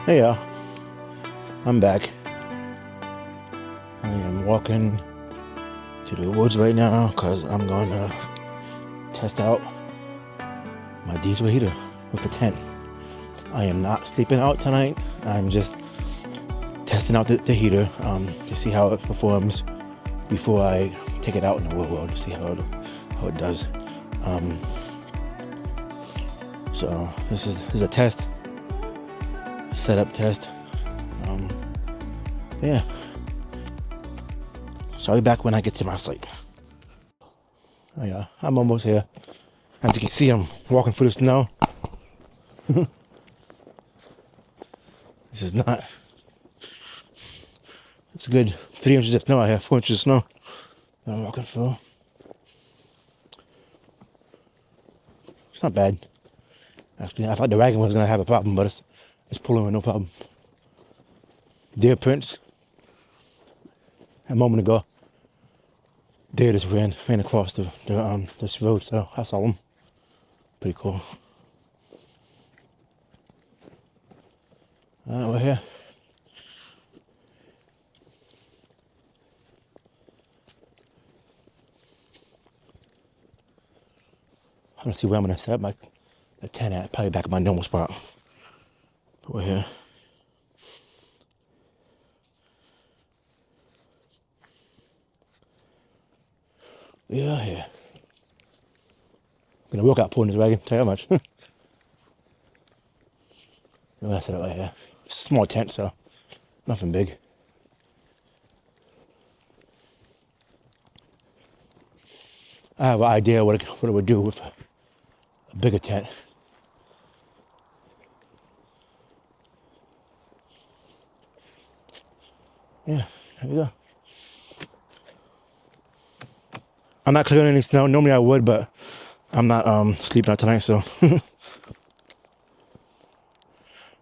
Hey y'all, I'm back. I am walking to the woods right now because I'm going to test out my diesel heater with a tent. I am not sleeping out tonight. I'm just testing out the heater to see how it performs before I take it out in the real world to see how it does. So this is a test. Setup test. Yeah. So I'll be back when I get to my site. Oh yeah, I'm almost here. As you can see, I'm walking through the snow. This is not. It's a good 3 inches of snow out here, 4 inches of snow that I'm walking through. It's not bad. Actually, I thought the wagon was gonna have a problem, but it's pulling with no problem. Deer prints. A moment ago, deer just ran across this road, so I saw them. Pretty cool. We're here. I'm gonna see where I'm gonna set up my tent at. Probably back at my normal spot. But we're here. We are here. I'm gonna work out pulling this wagon, tell you how much. I'm gonna set it right here. It's a small tent, so nothing big. I have an idea what it would do with a bigger tent. Yeah, there we go. I'm not clearing any snow. Normally I would, but I'm not sleeping out tonight, so.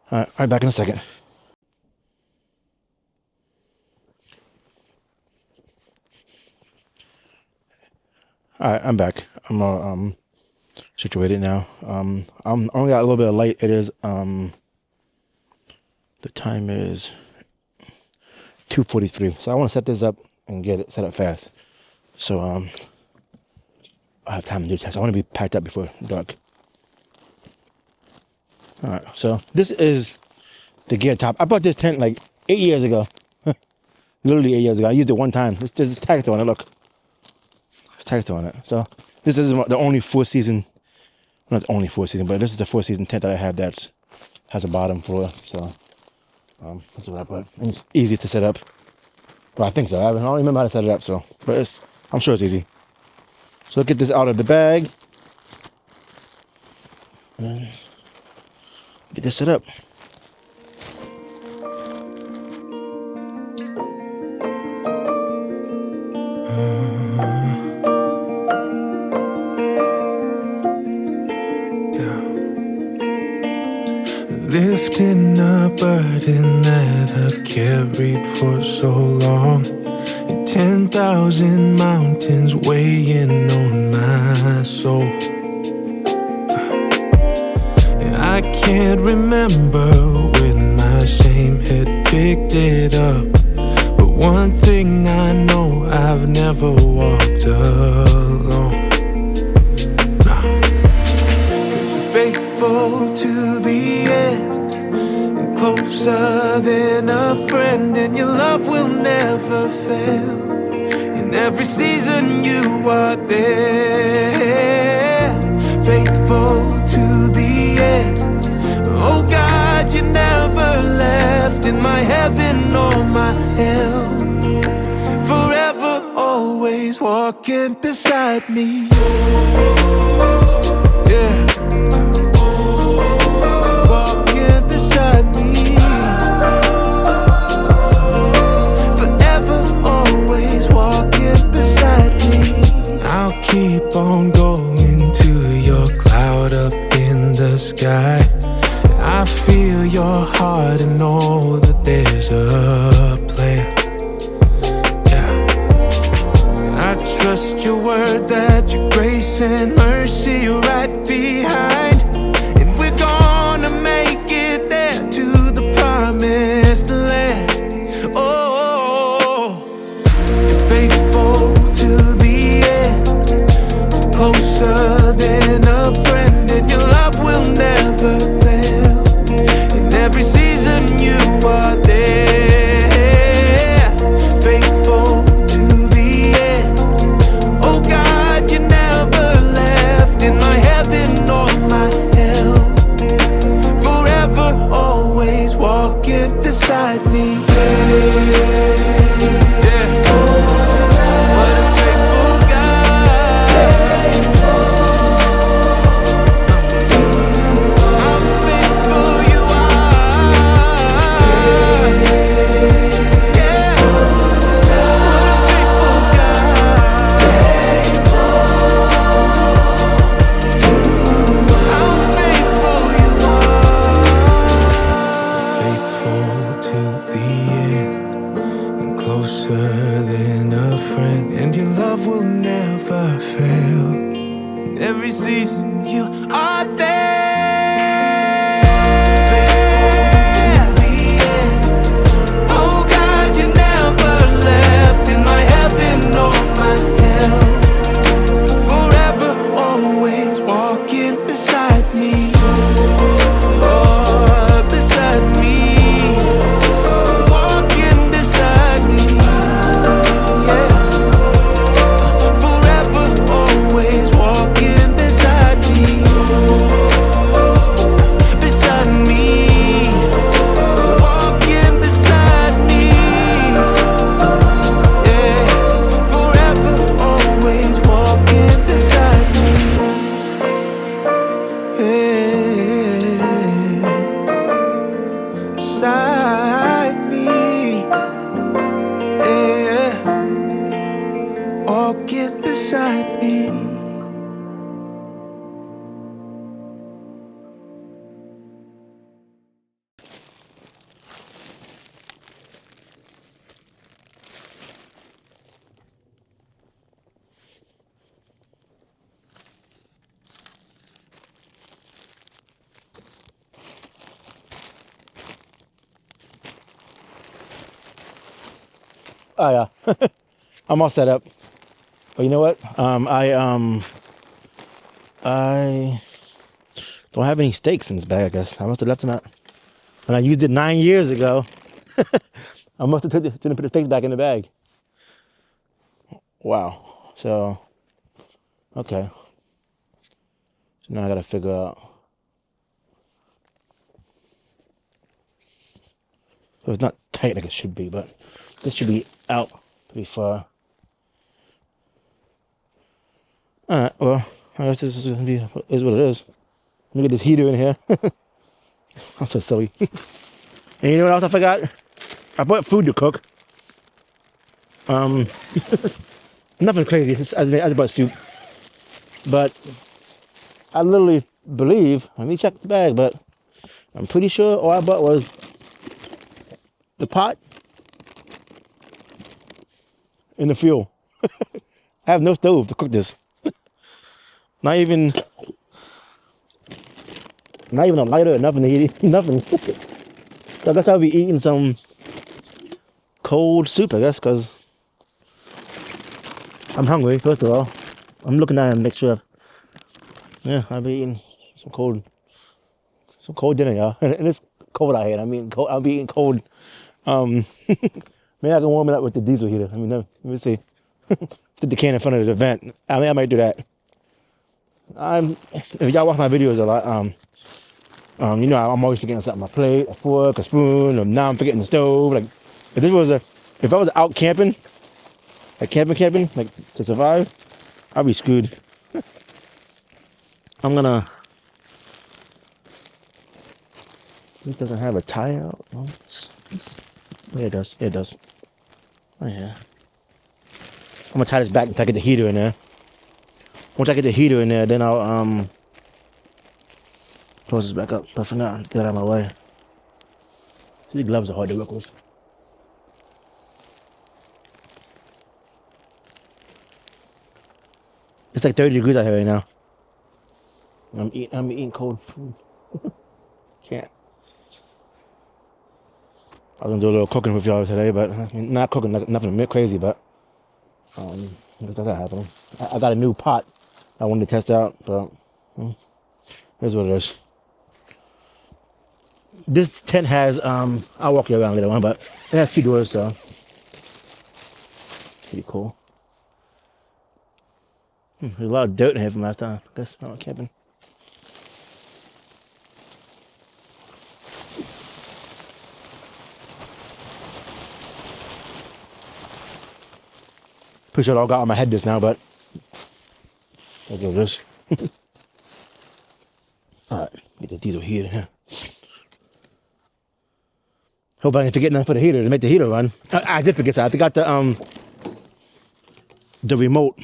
Alright, back in a second. Alright, I'm back. I'm all situated now. I'm only got a little bit of light. It is the time is 2:43. So I want to set this up and get it set up fast. So I have time to do the test. I want to be packed up before dark. Alright, so this is the GEERTOP. I bought this tent like 8 years ago. Literally 8 years ago. I used it one time. There's a tag on it, look. There's tagged on it. So this is the only 4-season, not the only 4-season, but this is the 4-season tent that I have that has a bottom floor. So that's what I put. And it's easy to set up. Well, I think so. I don't remember how to set it up, so but I'm sure it's easy. So get this out of the bag. And get this set up. Lifting a burden that I've carried for so long, and 10,000 mountains weighing on my soul. And I can't remember when my shame had picked it up, but one thing I know, I've never walked alone. No. 'Cause you're faithful to the end, closer than a friend, and your love will never fail. In every season you are there, faithful to the end. Oh God, you never left in my heaven or my hell. Forever, always walking beside me. Yeah. Walking beside me. Keep on going to your cloud up in the sky. I feel your heart and know that there's a plan. Yeah. I trust your word that your grace and mercy are right behind, and we're gonna make it there to the promise. Oh yeah, I'm all set up. But you know what? I don't have any steaks in this bag. I guess I must have left them out when I used it 9 years ago. I must have didn't put the steaks back in the bag. Wow. So okay. So now I gotta figure out. So it's not tight like it should be, but this should be out pretty far. Alright, well, I guess this is gonna be is what it is. Let me get this heater in here. I'm so silly. And you know what else I forgot? I bought food to cook. Nothing crazy. I bought soup. But I literally believe, let me check the bag, but I'm pretty sure all I bought was the pot and the fuel. I have no stove to cook this. Not even a lighter or nothing to eat. Nothing. So I guess I'll be eating some cold soup, I guess, because I'm hungry, first of all. I'm looking down and make sure. Yeah, I'll be eating some cold dinner, y'all. And it's cold out here. I'll be eating cold. Maybe I can warm it up with the diesel heater. Let me see. Stick the can in front of the vent. I might do that. If y'all watch my videos a lot, you know I'm always forgetting something. A plate, a fork, a spoon, or now I'm forgetting the stove. Like if I was out camping, like camping, like to survive, I'd be screwed. It doesn't have a tie out. No, yeah, it does. Yeah, it does. Oh yeah. I'm gonna tie this back until I get the heater in there. Once I get the heater in there, then I'll close this back up. But for now, get it out of my way. See, the gloves are hard to work with. It's like 30 degrees out here right now. I'm eating cold food. Can't. I was gonna do a little cooking with y'all today, but not cooking, nothing crazy, but that's not happening. I got a new pot I wanted to test out, but here's what it is. This tent has I'll walk you around later on, but it has 2 doors, so pretty cool. There's a lot of dirt in here from last time. I guess I went camping. Pretty sure it all got on my head just now, but I'll do this. Alright, get the diesel heater here. Hope I didn't forget nothing for the heater to make the heater run. I did forget that. I forgot the remote.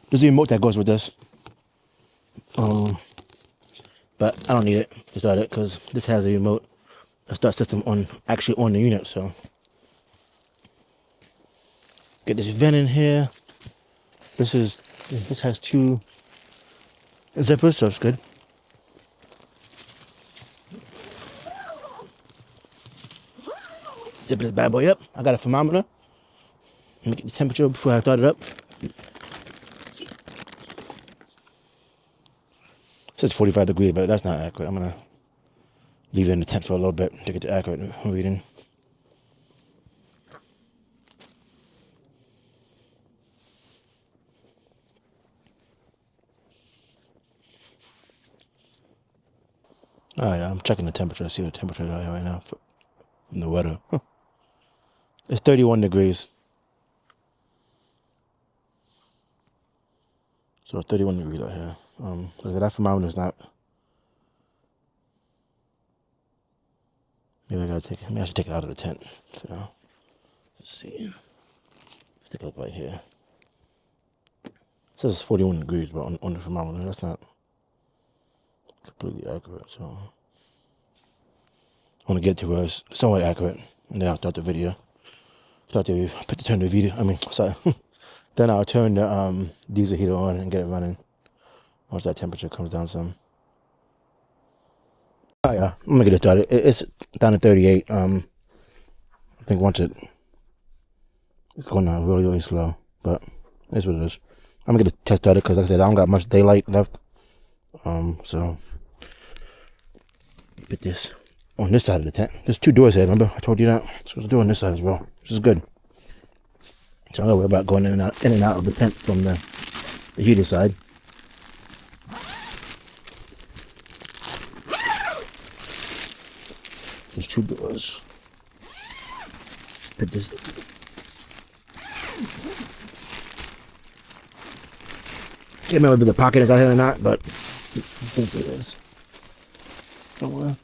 There's a remote that goes with this. But I don't need it to start it because this has a remote, a start system actually on the unit, so. Get this vent in here. This has 2 zippers, so it's good. Zip this bad boy up. I got a thermometer. Let me get the temperature before I start it up. It says 45 degrees, but that's not accurate. I'm gonna leave it in the tent for a little bit to get the accurate reading. Oh yeah, I'm checking the temperature. I see what the temperature is right now from the weather. It's 31 degrees. So it's 31 degrees out here. That thermometer is not. Maybe I should take it out of the tent. So let's see. Stick it up right here. It says it's 41 degrees, but on the thermometer, that's not completely accurate. So I want to get to where it's somewhat accurate, and then I'll start the video. Turn the video. I mean, sorry. Then I'll turn the diesel heater on and get it running once that temperature comes down some. Oh yeah, I'm gonna get it started. It's down to 38. I think once it's going down really, really slow, but that's what it is. I'm gonna get it test started because, like I said, I don't got much daylight left. So put this on this side of the tent. There's 2 doors here. Remember, I told you that. So let's do it on this side as well, which is good. So I don't worry about going in and out of the tent from the heater side. There's 2 doors. Put this. Can't remember if the pocket is out here or not, but I think it is. Somewhere.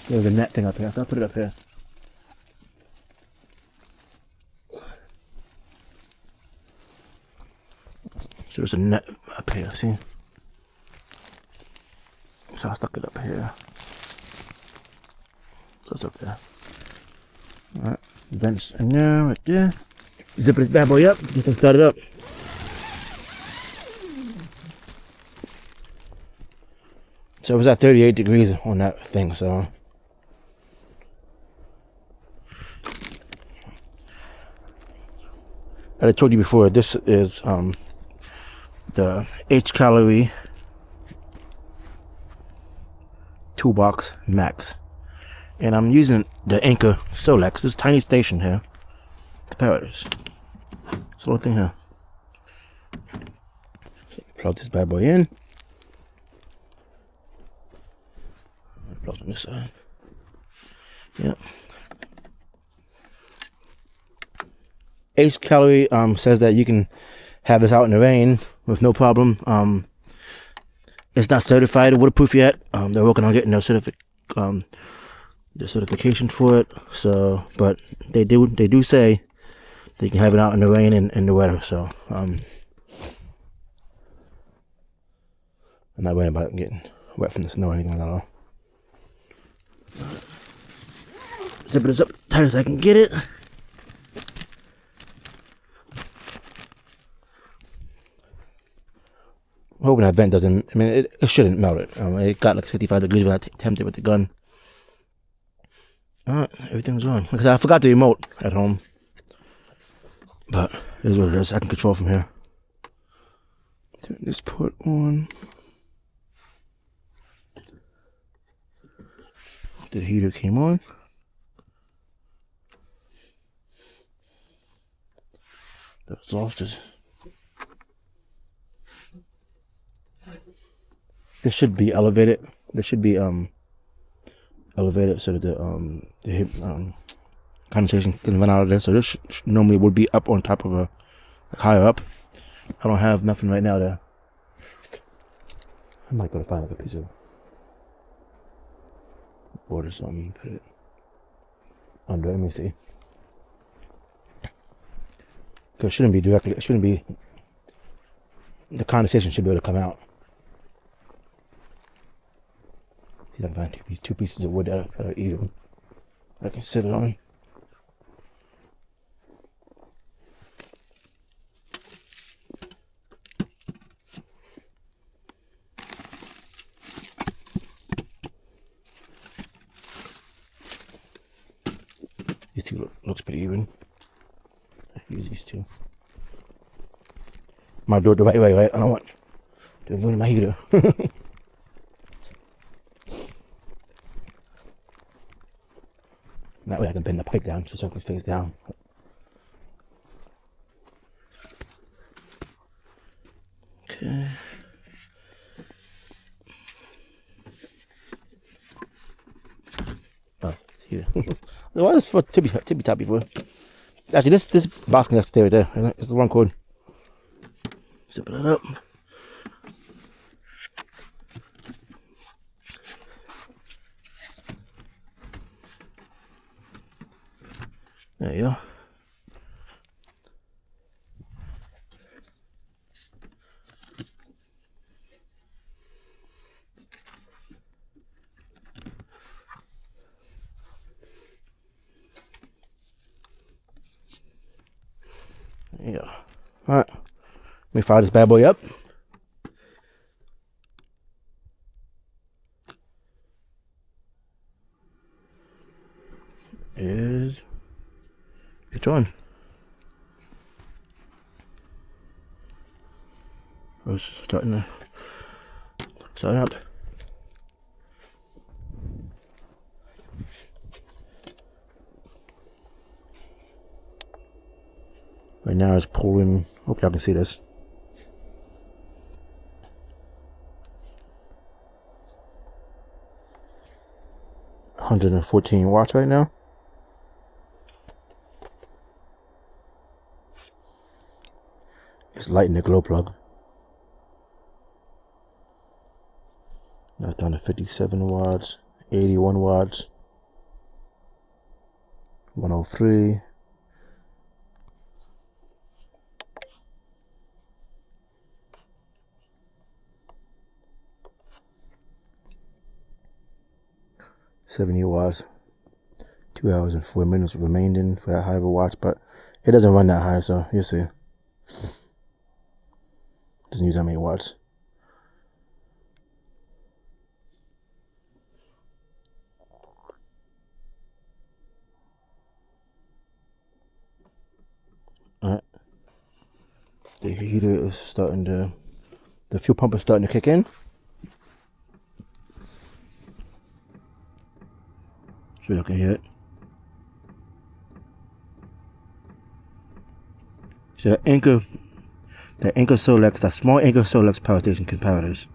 There's a net thing up here, so I'll put it up here. So there's a net up here, see? So I stuck it up here. So it's up there. Alright, vents in there, right there. Zip this bad boy up, get it started up. So it was at 38 degrees on that thing, so. As I told you before, this is the HCALORY Toolbox Max. And I'm using the Anchor Solex, this tiny station here. The power this. This little thing here. So plug this bad boy in. Plug on this side. Yep. HCALORY says that you can have this out in the rain with no problem. It's not certified or waterproof yet. They're working on getting their certification for it. So, but they do say they can have it out in the rain and in the weather. So, I'm not worried about it getting wet from the snow or anything like that at all. Zip this up tight as I can get it. I'm hoping that vent doesn't, I mean, it shouldn't melt it. It got like 65 degrees when I attempted with the gun. Alright, everything's on. Because I forgot the remote at home. But it is what it is. I can control from here. Turn this port on. The heater came on. The exhaust is. This should be elevated. This should be elevated so that the condensation can run out of there. So this normally would be up on top of a higher up. I don't have nothing right now there. I might go to find like a piece of board or something. Put it under. Let me see. Because it shouldn't be directly. It shouldn't be. The condensation should be able to come out. See if I can find 2 pieces of wood that are even. I can sit it on. These 2 looks pretty even. I can use these 2. Might do it the right way, right? I don't want to ruin my heater. That way I can bend the pipe down so it face down. Okay. Oh, here. Why is for tippy top before? Actually, this box can stay right there. It's the wrong cord. Zip it up. There you go. Let me fire this bad boy up. It's on. It's starting up. Right now it's pulling. Hope y'all can see this. $114 right now. It's lighting the glow plug. Now it's down to 57 watts, 81 watts, 103. $70 watts. 2 hours and 4 minutes remaining for that high of a watts, but it doesn't run that high, so you'll see. Doesn't use that many watts. Alright. The heater is starting to, the fuel pump is starting to kick in. So you can hear it. So the Anchor Solex, that small Anchor Solex power station can power this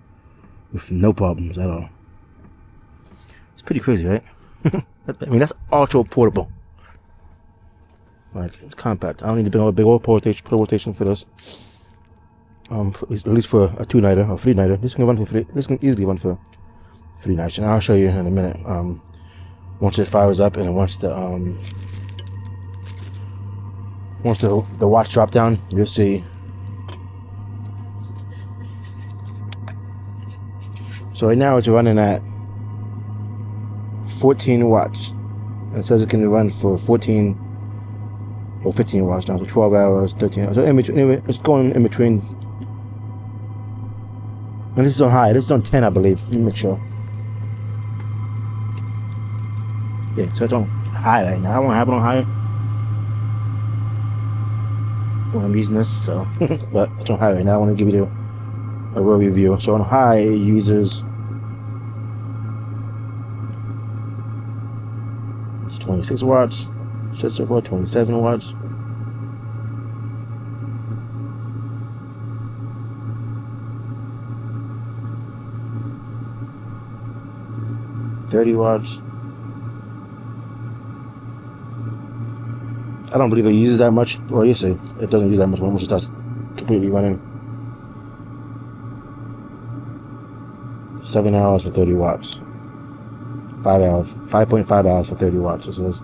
with no problems at all. It's pretty crazy, right? I mean, that's ultra portable. Like, it's compact. I don't need to build a big old portable station for this. At least for a 2-nighter or 3-nighter. This can easily run for 3 nights, and I'll show you in a minute. Once it fires up and once the watts drop down, you'll see. So right now it's running at 14 watts. It says it can run for 14 or 15 watts now, so 12 hours, 13 hours. So in between, anyway, it's going in between. And this is on high. This is on 10, I believe. Let me make sure. Yeah, so it's on high right now. I won't have it on high when I'm using this, so but it's on high right now. I want to give you a real review. So on high, it uses 26 watts. Sets it for 27 watts. $30. I don't believe it uses that much. Well, you see, it doesn't use that much once it starts completely running. 7 hours for 30 watts. 5 hours, 5.5 hours for 30 watts. It says.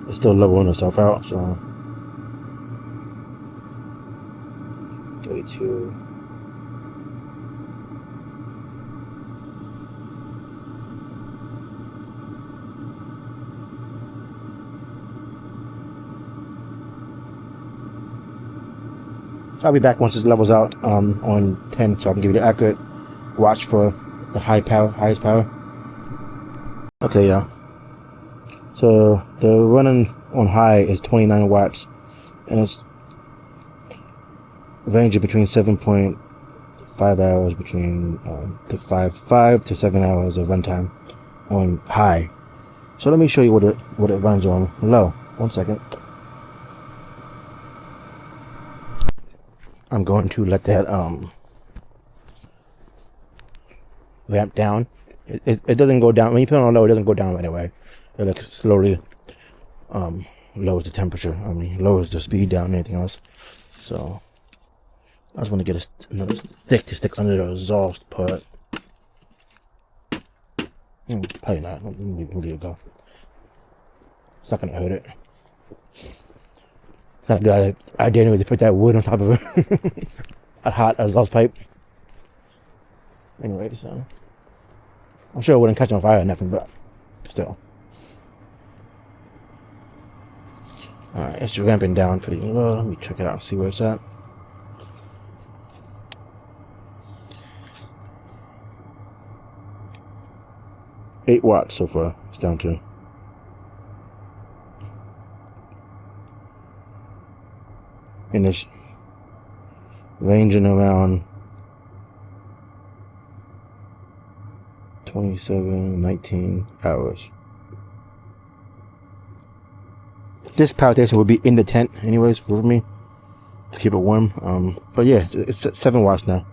It's still leveling itself out, so 32. So I'll be back once this levels out on 10, so I can give you the accurate watch for the highest power. Okay, yeah. So the running on high is 29 watts, and it's ranging between 7.5 hours, between the 5 to 7 hours of runtime on high. So let me show you what it runs on low. 1 second. I'm going to let that ramp down. It doesn't go down when you put it on low. It doesn't go down right away. It like slowly lowers the temperature. I mean, lowers the speed down and anything else. So I just want to get another stick to stick under the exhaust part. Probably not. Let me leave it go. It's not gonna hurt it. It's not a good idea anyway to put that wood on top of a hot exhaust pipe. Anyway, so I'm sure it wouldn't catch on fire or nothing, but still. Alright, it's ramping down pretty low. Let me check it out and see where it's at. $8 watts so far. It's down to. And it's ranging around 19 hours. This power station will be in the tent anyways with me to keep it warm. But yeah, it's at 7 watts now.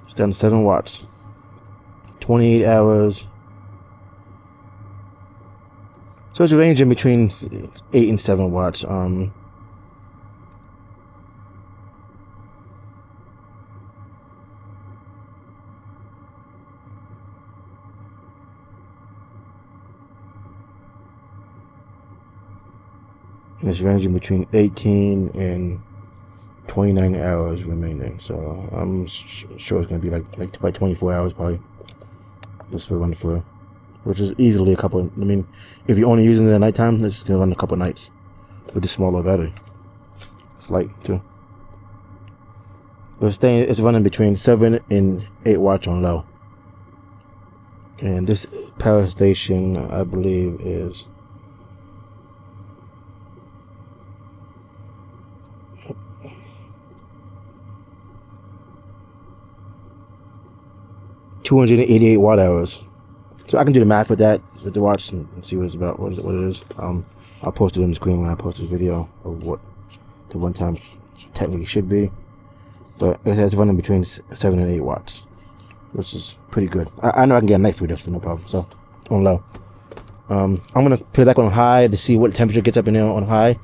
It's down to 7 watts. 28 hours. So it's ranging between 8 and 7 watts. And it's ranging between 18 and 29 hours remaining. So I'm sure it's going to be like by 24 hours probably. Just for run for, which is easily a couple. I mean, if you're only using it at nighttime, this is going to run a couple nights with the smaller battery. It's light too. But it's running between 7 and 8 watts on low. And this power station, I believe, is 288 watt hours. So I can do the math with that, with the watch, and see what it's about, what it is. I'll post it on the screen when I post this video of what the one-time technically should be. But it has running between 7 and 8 watts, which is pretty good. I know I can get a night through this for no problem. So on low, I'm gonna put it back on high to see what temperature gets up in there on high,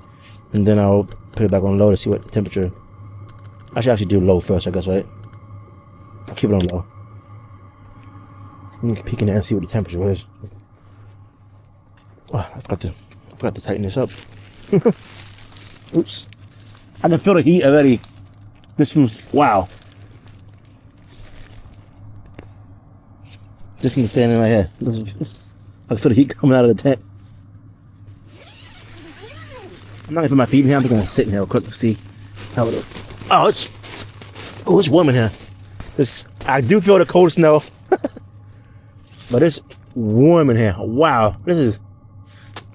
and then I'll put it back on low to see what the temperature. I should actually do low first, I guess, right? I'll keep it on low. Let me peek in there and see what the temperature is. Oh, I forgot to tighten this up. Oops. I can feel the heat already. This from, wow. Just from standing right here. I can feel the heat coming out of the tent. I'm not gonna put my feet in here. I'm just gonna sit in here real quick to see how it is. Oh, it's warm in here. I do feel the cold snow. But it's warm in here. Wow. This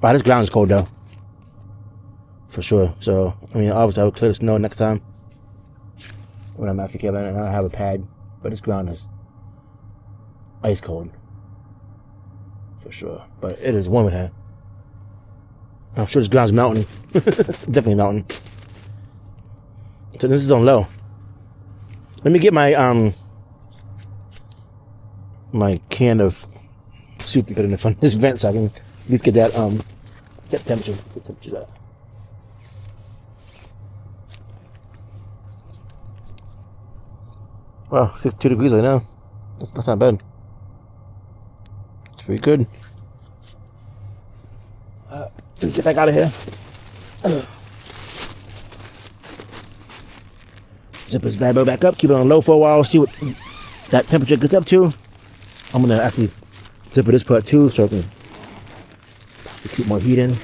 ground is cold though. For sure. So, I mean, obviously I will clear the snow next time. When I'm actually camping and I don't have a pad. But this ground is ice cold. For sure. But it is warm in here. I'm sure this ground's melting. Definitely melting. So this is on low. Let me get my my can of soup and put it in the front of this vent so I can at least get that temperature. Get temperature out. Wow, 62 degrees right now. That's not bad. It's pretty good. Let me get back out of here. Zip this bad boy back up. Keep it on low for a while. See what that temperature gets up to. I'm gonna actually zipper this part too, so I can keep more heat in.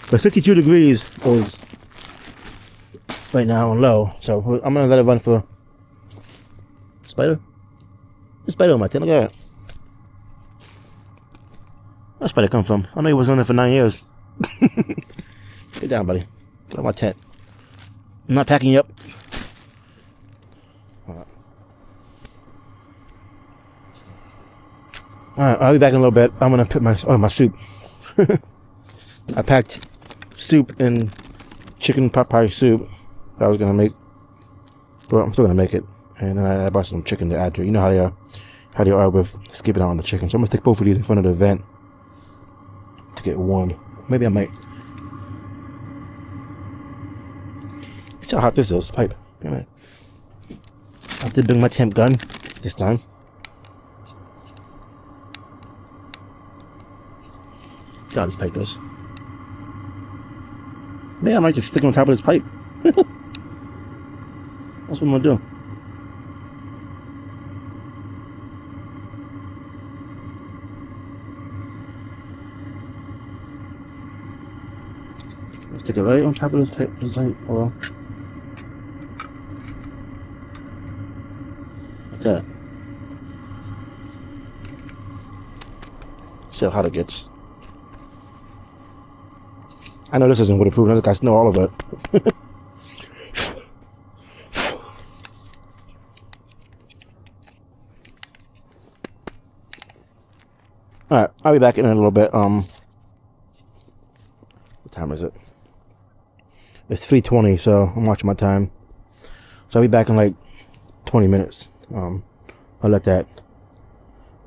But 62 degrees is right now on low, so I'm gonna let it run for spider. There's a spider on my tent. Look at that. Where's spider come from? I know he was on there for 9 years. Get down, buddy. Get on my tent. I'm not packing you up. Alright, I'll be back in a little bit. I'm gonna put my soup. I packed soup and chicken pot pie soup that I was gonna make. Well, I'm still gonna make it. And then I bought some chicken to add to it. You know how they are with skipping out on the chicken. So I'm gonna stick both of these in front of the vent to get warm. Maybe I might. See how hot this is, pipe. Damn it. I did bring my temp gun this time. See how this pipe is. Maybe I might just stick on top of this pipe. That's what I'm gonna do. Stick it right on top of this light. Well, like that. See how hot it gets. I know this isn't waterproof. I guys know all of it. All right, I'll be back in a little bit. What time is it? It's 3:20, so I'm watching my time. So I'll be back in like 20 minutes. I'll let that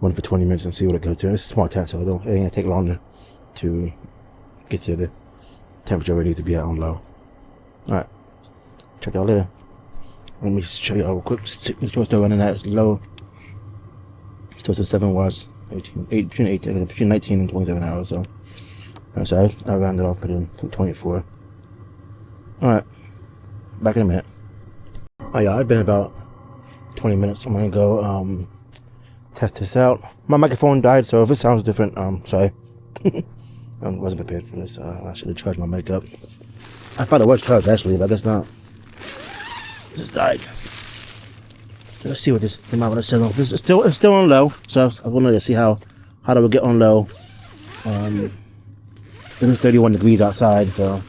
run for 20 minutes and see what it goes to. And it's a small tent, so it ain't gonna take longer to get to the temperature where it needs to be at on low. Alright, check y'all later. Let me show you real quick. Make sure it's still running at low. Still at 7 watts, between 19 and 27 hours. So that's right. I rounded off, put in 24. Alright, back in a minute. Oh yeah, I've been about 20 minutes. I'm gonna go test this out. My microphone died, so if it sounds different, sorry. I wasn't prepared for this. I should have charged my mic up. I thought it was charged actually, but I guess not. It just died. Let's see what this thermometer says. It's still on low, so I wanted to see how it would get on low. It's 31 degrees outside, so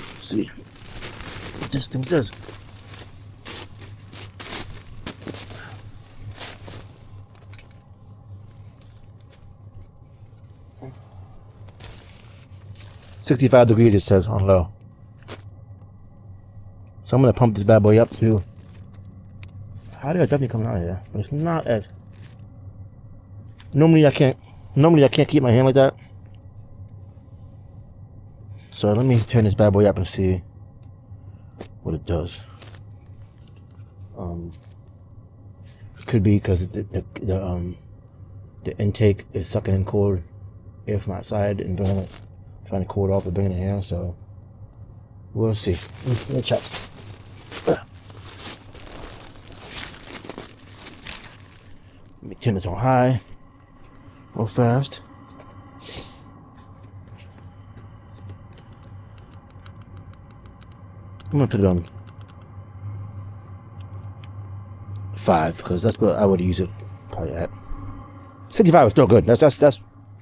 let's see what this thing says. "65 degrees" it says on low. So I'm gonna pump this bad boy up to. How did I definitely coming out of here? But it's not as. Normally I can't keep my hand like that. So let me turn this bad boy up and see what it does. Could be because the intake is sucking in cold air from outside and bringing it, trying to cool it off and bring it in here. So we'll see. Let me check. Let me turn this on high real fast. I'm gonna put it on 5 because that's what I would use it probably at. 65 is still good. That's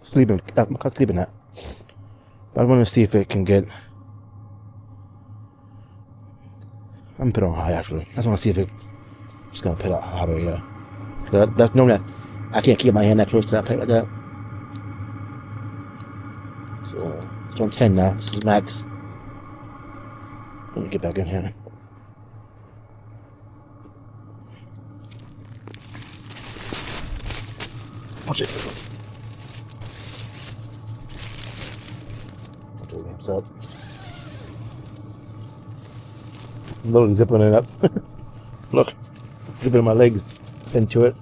sleeping. I'm sleeping at. But I want to see if it can get. I'm gonna put it on high actually. I just want to see if it's gonna put out hotter. Yeah. That's normally I can't keep my hand that close to that pipe like that. So it's on 10 now. This is max. Let me get back in here. Watch it. Watch it ramps up. I'm literally zipping it up. Look, zipping my legs into it.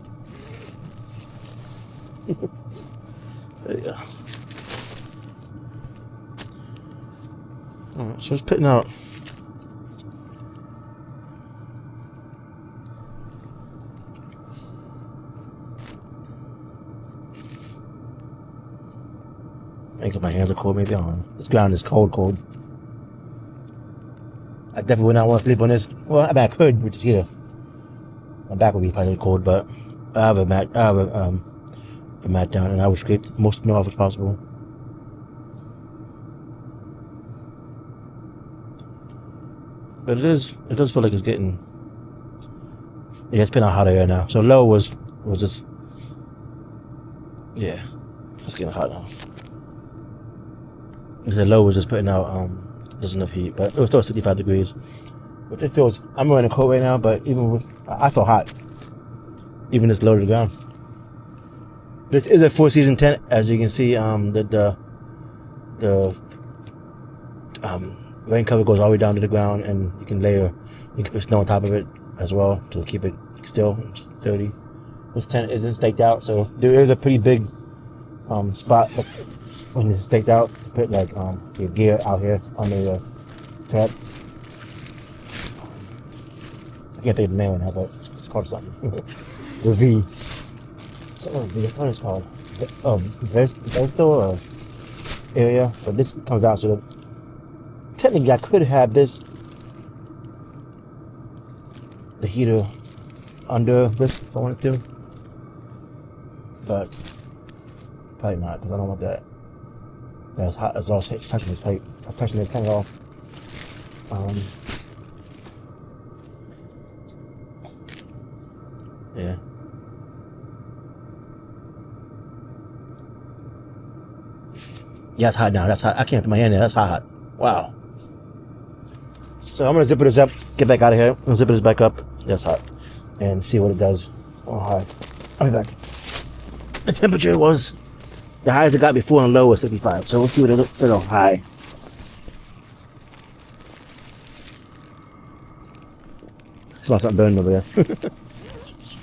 There you go. Alright, so it's putting out. I think my hands are cold, maybe. I don't know. This ground is cold. I definitely would not want to sleep on this. Well, I mean, I could with this heater. My back would be probably cold, but I have a mat down, and I would scrape most of the snow off as possible. But it does feel like it's getting. Yeah, it's been out hotter air now. So low was just. Yeah, it's getting hot now. The low was just putting out just enough heat, but it was still 65 degrees, which it feels. I'm wearing a coat right now, but I feel hot, even this low to the ground. This is a 4-season tent, as you can see. The rain cover goes all the way down to the ground, and you can put snow on top of it as well to keep it still sturdy. This tent isn't staked out, so there is a pretty big spot when it's staked out to put like your gear out here under the tent. I can't think of the name of that, but it's called something. The V. Something V. What is it called? Vesto area, but this comes out so the technically I could have the heater under this if I wanted to, but probably not, because I don't want that. That's hot as all touching this pipe. I'm touching this tank off. Yeah. Yeah, it's hot now. That's hot. I can't put my hand in there. That's hot. Wow. So I'm gonna zip this up, get back out of here, and zip this back up. That's hot. And see what it does on high. I'll be back. The temperature was the highest it got before and low was 65. So we'll see what it looks on high. Smell something burning over there.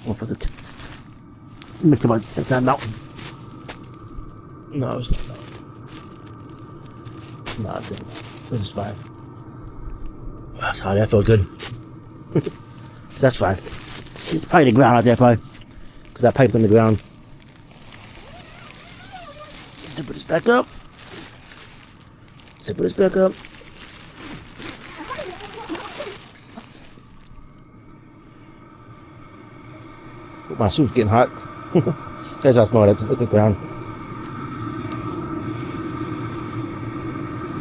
What was it? Mix about that mountain. No, it's not. No, it's not. This is fine. That's hot. That felt good. That's fine. It's probably the ground out there, probably. Because that pipe's on the ground. Zip this back up. Zip this back up. My suit's getting hot. That's how small that's at the ground.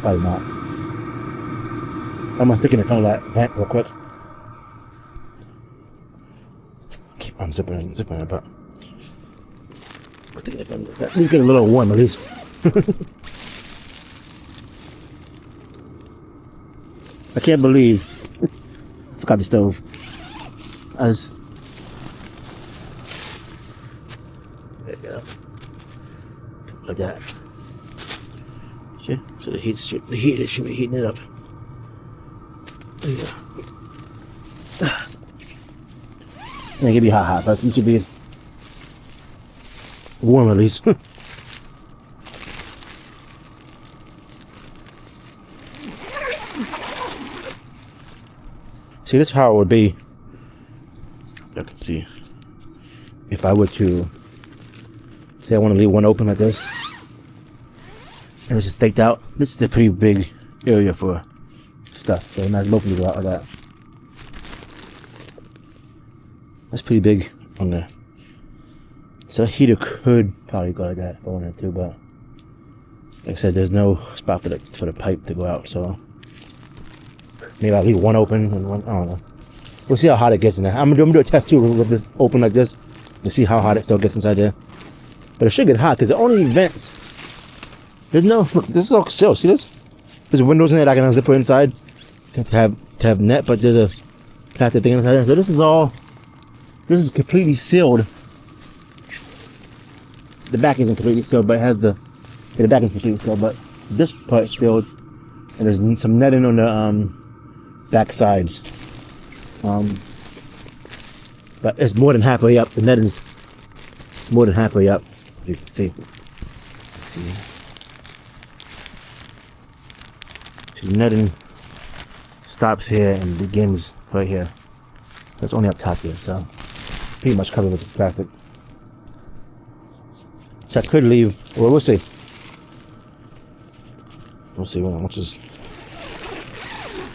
Probably not. I'm gonna stick in front of that vent real quick. Keep unzipping it, but it's getting a little warm at least. I can't believe I forgot the stove. There you go. Like that. See? So the heat should be heating it up. There you go. It can be hot, but it should be warm at least. See, this is how it would be. I can see if I were to say I want to leave one open like this, and this is staked out. This is a pretty big area for stuff, so imagine both of you go out like that. That's pretty big on there. So the heater could probably go like that if I wanted to, but like I said, there's no spot for the pipe to go out, so maybe I'll leave one open and one, I don't know. We'll see how hot it gets in there. I'm gonna do a test too with this open like this to see how hot it still gets inside there. But it should get hot because the only vents, there's no, look, this is all sealed, see this? There's windows in there that I can unzip it inside to have net, but there's a plastic thing inside there. So this is completely sealed. The back isn't completely sealed, but it has the back is completely sealed, but this part is filled, and there's some netting on the back sides. But it's more than halfway up. The netting is more than halfway up. You can see. So the netting stops here and begins right here. It's only up top here, so pretty much covered with plastic. So I could leave. Well, we'll see. We'll see. Once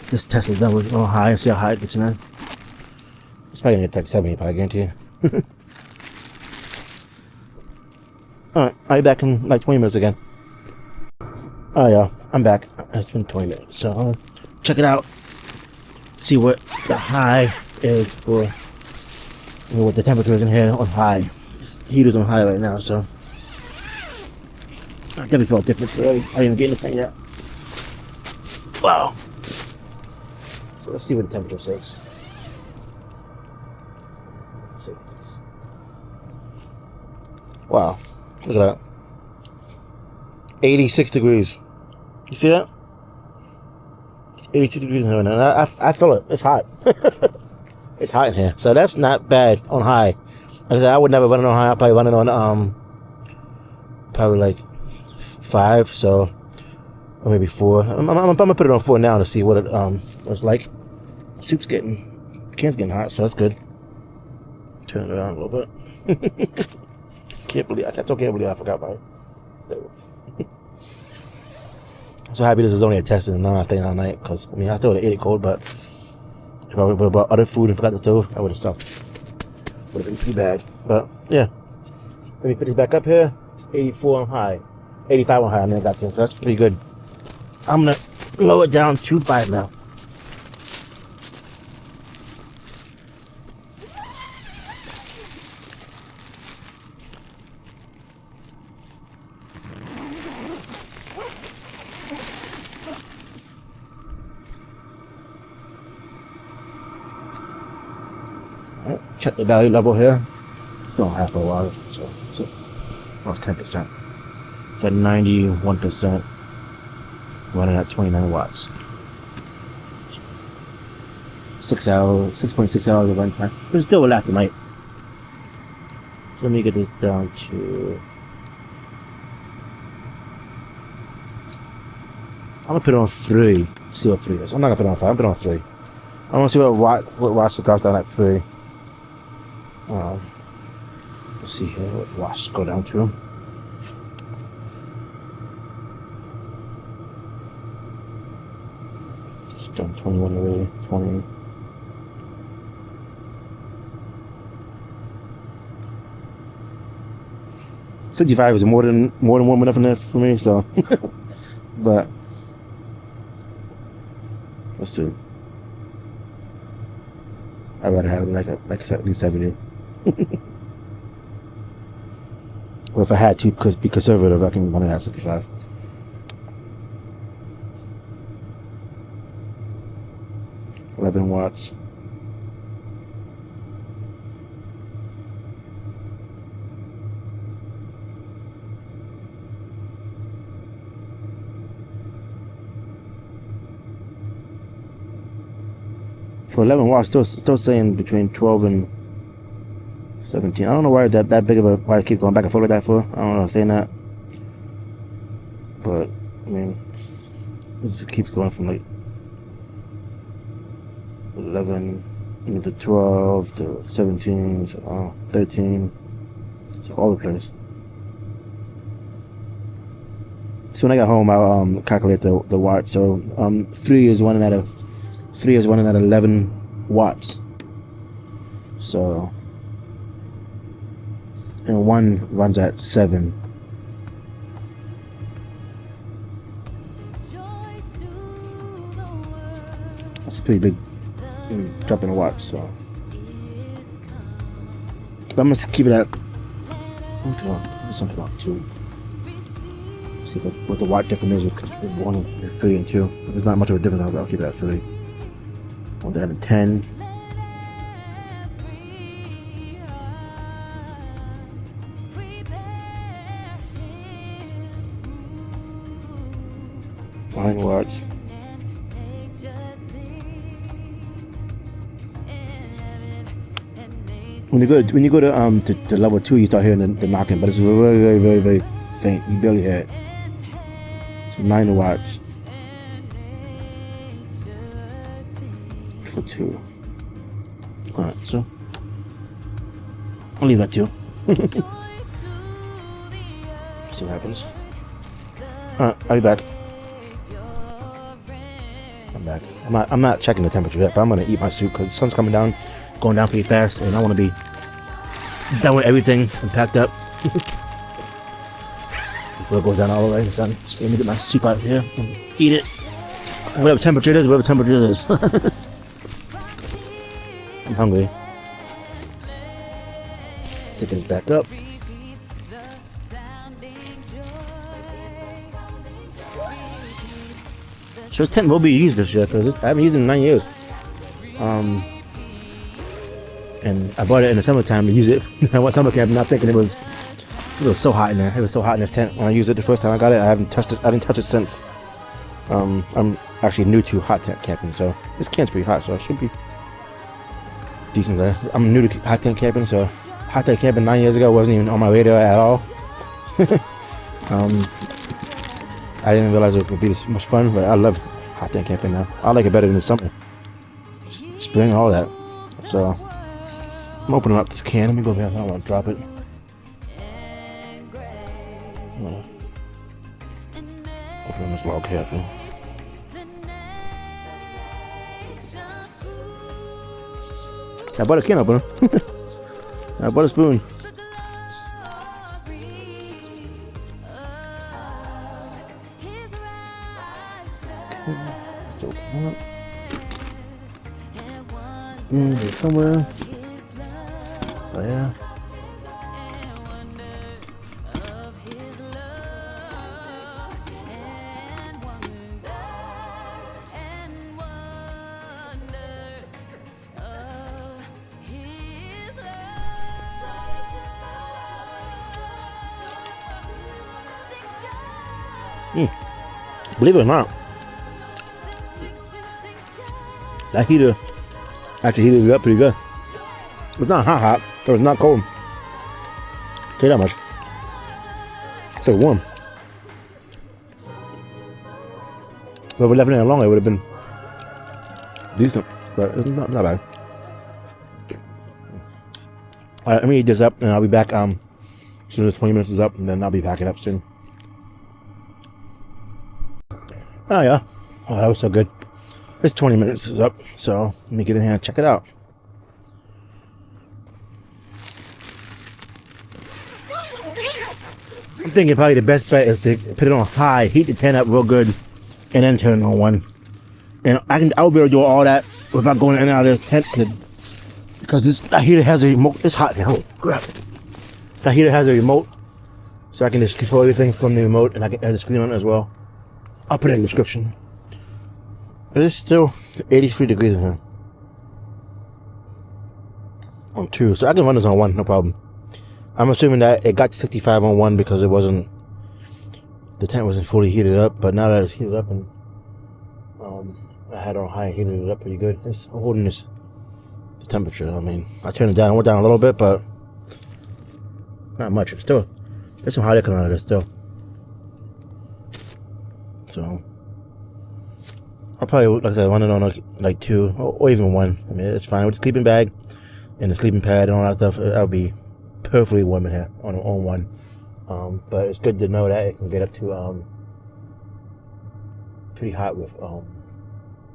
this test is done with all high and see how high it gets in there. It's probably gonna get like 70, I guarantee you. Alright, I'll be back in like 20 minutes again. Oh yeah, I'm back. It's been 20 minutes, so I'll check it out. See what the high is for, what the temperature is in here on high. This heater's on high right now, so I definitely felt different already. I didn't even get anything yet. Wow. So let's see what the temperature says. Wow, look at that. 86 degrees. You see that? It's 82 degrees in here now. I feel it. It's hot. It's hot in here. So that's not bad on high. Like I said, I would never run it on high. I'll probably run it on probably like 5, so, or maybe 4. I'm gonna put it on 4 now to see what it's like. Soup's the can's getting hot, so that's good. Turn it around a little bit. I still can't believe I forgot my stove. I'm so happy this is only a test and not staying all night, because I mean I still would have ate it cold, but if I would have bought other food and forgot the stove, I would have stopped. Would have been pretty bad. But yeah. Let me put this back up here. It's 84 on high. 85 on high, I got this. So that's pretty good. I'm gonna lower it down to 5 now. Alright, check the value level here. Don't have for a while, so almost 10%. It's at 91%, running at 29 watts. 6 hours, 6.6 hours of runtime, which still will last the night. So let me get this down to. I'm gonna put it on 3. See what 3 is. I'm not gonna put it on 5. I'm gonna put it on 3. I want to see what watts it drops down at 3. Let's see here what watts go down to. It's done 21 already. 20. $65 is more than warm enough in there for me. So, but let's see. I'd rather have it like at least 70. Or if I had to be conservative, I can run it at 65. $11 watts. For 11 watts, still saying between 12 and 17. I don't know why that big of a why I keep going back and forth like that for. I don't know if saying that, but I mean, this keeps going from like 11 to 12 to 17 to 13. It's all over the place. So when I got home, I'll calculate the watts. So 3 is running at 11 watts. So. And 1 runs at 7. That's a pretty big drop in watts. So, but I'm gonna keep it at. Something about 2. See what the watt difference is with 1 and 3 and 2. If there's not much of a difference, I'll keep it at 3. I want to have a 10. Watts. When you go to level 2, you start hearing the knocking, but it's very faint. You barely hear it. So 9 watts for 2. All right, so I'll leave that 2. See what happens. All right, I'll be back. Back. I'm not checking the temperature yet, but I'm gonna eat my soup because the sun's coming down, going down pretty fast, and I want to be done with everything and packed up before it goes down all the way in the sun. So let me get my soup out here and eat it. Whatever temperature it is. I'm hungry. Stick it back up. So this tent will be used this year because I haven't used it in 9 years. And I bought it in the summertime to use it. I went summer camp not thinking it was so hot in there. It was so hot in this tent when I used it the first time I got it. I haven't touched it. I didn't touch it since. I'm actually new to hot tent camping, so this camp's pretty hot, so it should be decent there. I'm new to hot tent camping, so hot tent camping 9 years ago wasn't even on my radar at all. I didn't realize it would be this much fun, but I love hot tent camping now. I like it better than the summer, spring, all that. So I'm opening up this can. Let me go over here. I don't want to drop it. Open this log careful. I bought a can opener. I bought a spoon. Spoon is somewhere. Oh yeah. Believe it or not, that heater actually heated it up pretty good. It's not hot, but it's not cold. Tell you that much. It's like warm. If we left it in longer, it would have been decent, but it's not bad. All right, let me heat this up, and I'll be back as soon as 20 minutes is up, and then I'll be packing up soon. Oh yeah, oh that was so good. It's 20 minutes is up, so let me get in here and check it out. I'm thinking probably the best bet is to put it on high, heat the tent up real good, and then turn it on 1. And I'll be able to do all that without going in and out of this tent, because that heater has a remote. It's hot now. Grab it. That heater has a remote, so I can just control everything from the remote, and I can add the screen on it as well. I'll put it in the description. It's still 83 degrees in here. On 2, so I can run this on 1, no problem. I'm assuming that it got to 65 on 1 because it wasn't, the tent wasn't fully heated up, but now that it's heated up and I had it on high and heated it up pretty good, it's holding the temperature. I mean, I turned it down, I went down a little bit, but not much. It's still, there's some hot air coming out of this still. So I'll probably, like I said, run it on like 2 or even 1. I mean, it's fine with the sleeping bag and the sleeping pad and all that stuff. I'll be perfectly warm in here on 1. But it's good to know that it can get up to pretty hot with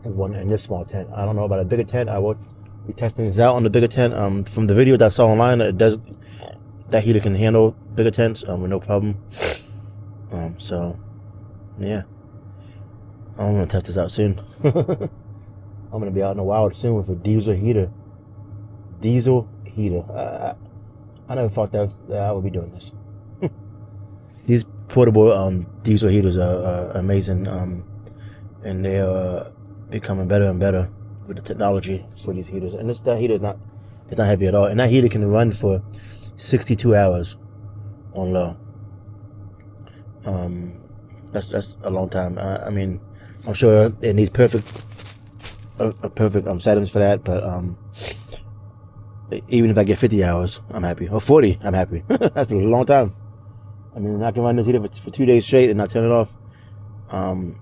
1 in this small tent. I don't know about a bigger tent. I will be testing this out on the bigger tent. From the video that I saw online, that heater can handle bigger tents with no problem. So yeah. I'm gonna test this out soon. I'm gonna be out in the wild soon with a diesel heater. Diesel heater. I never thought that I would be doing this. These portable diesel heaters are amazing, and they are becoming better and better with the technology for these heaters. And that heater is not heavy at all. And that heater can run for 62 hours on low. That's a long time. I mean, I'm sure it needs perfect settings for that, but even if I get 50 hours, I'm happy. Or 40, I'm happy. That's a long time. I mean, I can run this heater for 2 days straight and not turn it off. And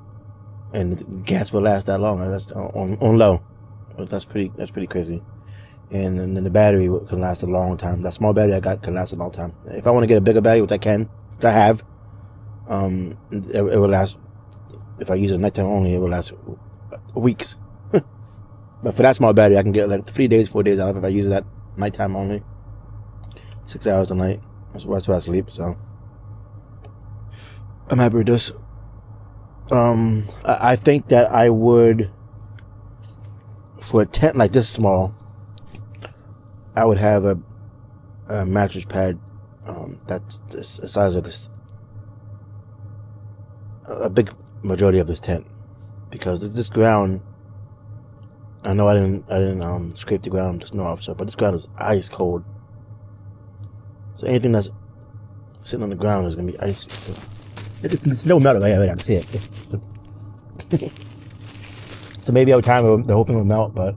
the gas will last that long. That's on low. That's pretty crazy. And then the battery can last a long time. That small battery I got can last a long time. If I want to get a bigger battery, which I can, which I have, it will last. If I use it nighttime only, it will last weeks. But for that small battery, I can get like 3 days, 4 days out of it if I use that nighttime only. 6 hours a night. That's where I sleep. So I'm happy with this. I think that I would, for a tent like this small, I would have a mattress pad that's the size of this, a big majority of this tent, because this ground, I know I didn't scrape the ground, there's no officer, but this ground is ice cold. So anything that's sitting on the ground is gonna be icy. It's no metal right here, I can see it. So maybe over time the whole thing will melt, but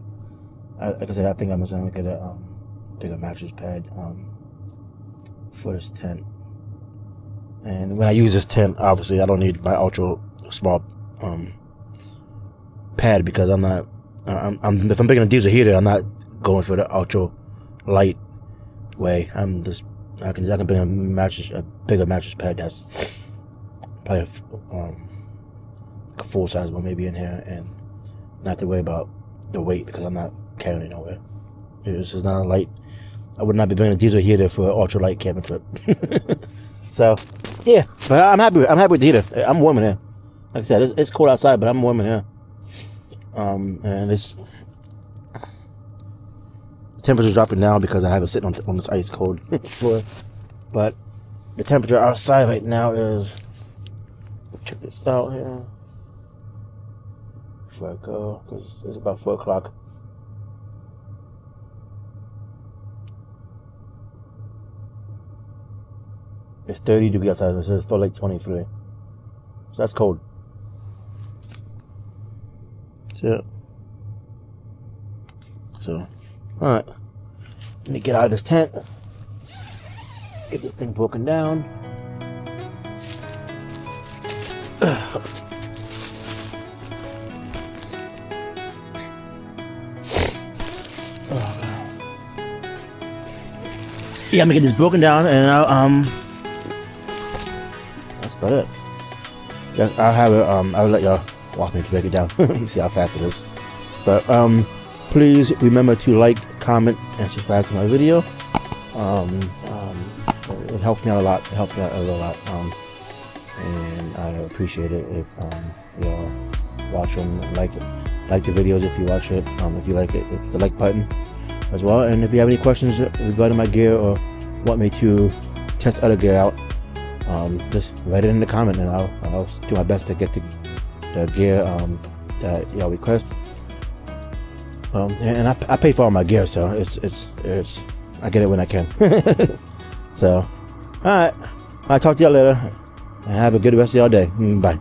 like I said, I think I'm just gonna get a bigger mattress pad for this tent. And when I use this tent, obviously I don't need my ultra small pad, because I'm not. If I'm picking a diesel heater, I'm not going for the ultra light way. I can bring a bigger mattress pad that's probably a full size one maybe in here, and not have to worry about the weight because I'm not carrying it nowhere. This is not a light. I would not be bringing a diesel heater for an ultralight camping trip. So yeah, but I'm happy with the heater. I'm warm in here. Like I said, it's cold outside, but I'm warm in here. And it's the temperature's dropping now because I have it sitting on this ice cold floor. But the temperature outside right now is, check this out here before I go, because it's about 4 o'clock. It's 30 degrees outside. It's still like 23. So that's cold. So alright. Let me get out of this tent. Get this thing broken down. Yeah, I'm gonna get this broken down, and I'll that's about it. Yeah, I'll have it. I'll let y'all watch me break it down. See how fast it is. But please remember to like, comment, and subscribe to my video. It helps me out a lot. It helps me out a lot. And I appreciate it if y'all watch them, like the videos if you watch it. If you like it, hit the like button as well. And if you have any questions regarding my gear or want me to test other gear out, just write it in the comment, and I'll do my best to get the gear that y'all request. And I pay for all my gear, so it's I get it when I can. So, alright, I'll talk to y'all later, and have a good rest of y'all day. Bye.